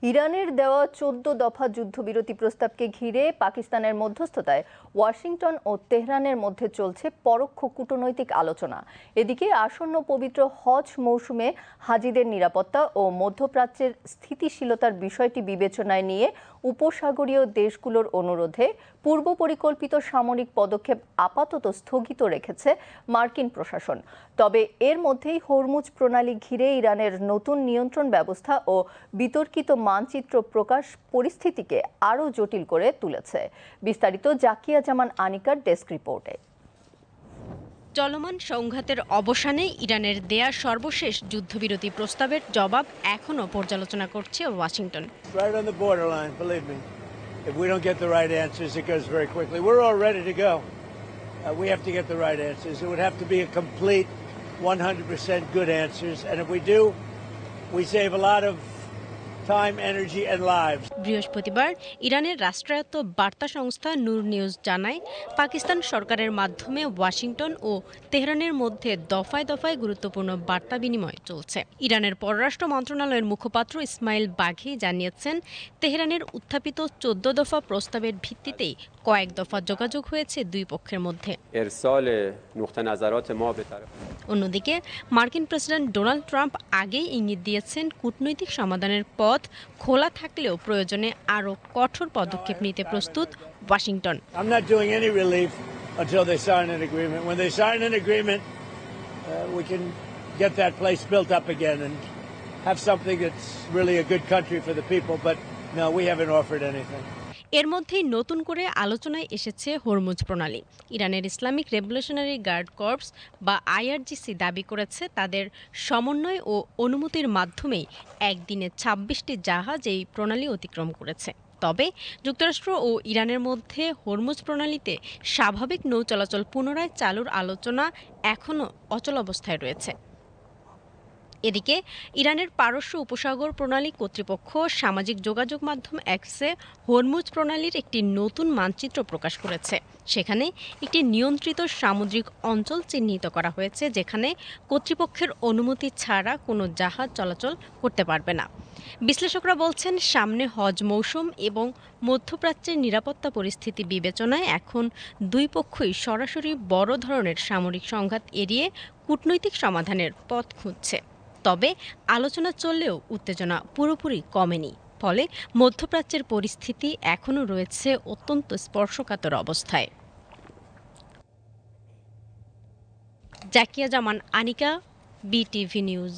ইরানের দেওয়া 14 দফা যুদ্ধবিরতি প্রস্তাবকে ঘিরে পাকিস্তানের মধ্যস্থতায় ওয়াশিংটন ও তেহরানের মধ্যে চলছে পরোক্ষ কূটনৈতিক আলোচনা। এদিকে আসন্ন পবিত্র হজ মৌসুমে হাজিদের নিরাপত্তা ও মধ্যপ্রাচ্যের স্থিতিশীলতার বিষয়টি বিবেচনায় নিয়ে উপসাগরীয় দেশগুলোর অনুরোধে পূর্ব পরিকল্পিত সামরিক পদক্ষেপ আপাতত স্থগিত রেখেছে মার্কিন প্রশাসন। তবে এর মধ্যেই হরমুজ প্রণালী ঘিরে ইরানের নতুন নিয়ন্ত্রণ ব্যবস্থা ও বিতর্কিত মানচিত্র প্রকাশ পরিস্থিতিকে আরও জটিল করে তুলেছে। বিস্তারিত জাকিয়া জামান আনিকার ডেস্ক রিপোর্টে। চলমান সংঘাতের অবসানে ইরানের দেয়া সর্বশেষ যুদ্ধবিরতি প্রস্তাবের জবাব এখনও পর্যালোচনা করছে Washington. If we don't get the right answers, it goes very quickly. We're all ready to go. We have to get the right answers. It would have to be a complete 100% good answers. And if we do, we save a lot of time, energy and lives. বৃহস্পতিবার ইরানের রাষ্ট্রায়ত্ত বার্তা সংস্থা নূর news জানায়, পাকিস্তান সরকারের মাধ্যমে Washington ও তেহরানের মধ্যে দফায় দফায় গুরুত্বপূর্ণ বার্তা বিনিময় চলছে। ইরানের পররাষ্ট্র মন্ত্রণালয়ের মুখপাত্র ইসমাইল বাঘি জানিয়েছেন, তেহরানের উত্থাপিত 14 দফা প্রস্তাবের ভিত্তিতেই কয়েক দফা যোগাযোগ হয়েছে দুই পক্ষের মধ্যে। অন্যদিকে মার্কিন প্রেসিডেন্ট ডোনাল্ড ট্রাম্প আগেই ইঙ্গিত দিয়েছেন, কূটনৈতিক সমাধানের পথ খোলা থাকলেও প্রয়োজনে আরও কঠোর পদক্ষেপ নিতে প্রস্তুত Washington. I'm not doing any relief until they sign an agreement. When they sign an agreement, we can get that place built up again and have something that's really a good country for the people. But no, we haven't offered anything. এর মধ্যেই নতুন করে আলোচনায় এসেছে Hormuz প্রণালী। ইরানের Islamic revolutionary guard corps বা IRGC দাবি করেছে, তাদের সমন্বয় ও অনুমতির মাধ্যমেই একদিনে 26টি জাহাজ এই প্রণালী অতিক্রম করেছে। তবে যুক্তরাষ্ট্র ও ইরানের মধ্যে হরমুজ প্রণালীতে স্বাভাবিক নৌ চলাচল পুনরায় চালুর আলোচনা এখনও অচল অবস্থায় রয়েছে। এদিকে ইরানের পারস্য উপসাগর প্রণালী কর্তৃপক্ষ সামাজিক যোগাযোগ মাধ্যম এক্সে হরমুজ প্রণালীর একটি নতুন মানচিত্র প্রকাশ করেছে। সেখানে একটি নিয়ন্ত্রিত সামুদ্রিক অঞ্চল চিহ্নিত করা হয়েছে, যেখানে কর্তৃপক্ষের অনুমতি ছাড়া কোনো জাহাজ চলাচল করতে পারবে না। বিশ্লেষকরা বলছেন, সামনে হজ মৌসুম এবং মধ্যপ্রাচ্যের নিরাপত্তা পরিস্থিতি বিবেচনায় এখন দুই পক্ষই সরাসরি বড় ধরনের সামরিক সংঘাত এড়িয়ে কূটনৈতিক সমাধানের পথ খুঁজছে। তবে আলোচনা চললেও উত্তেজনা পুরোপুরি কমেনি। ফলে মধ্যপ্রাচ্যের পরিস্থিতি এখনও রয়েছে অত্যন্ত স্পর্শকাতর অবস্থায়। জাকিয়া জামান আনিকা, বিটিভি নিউজ।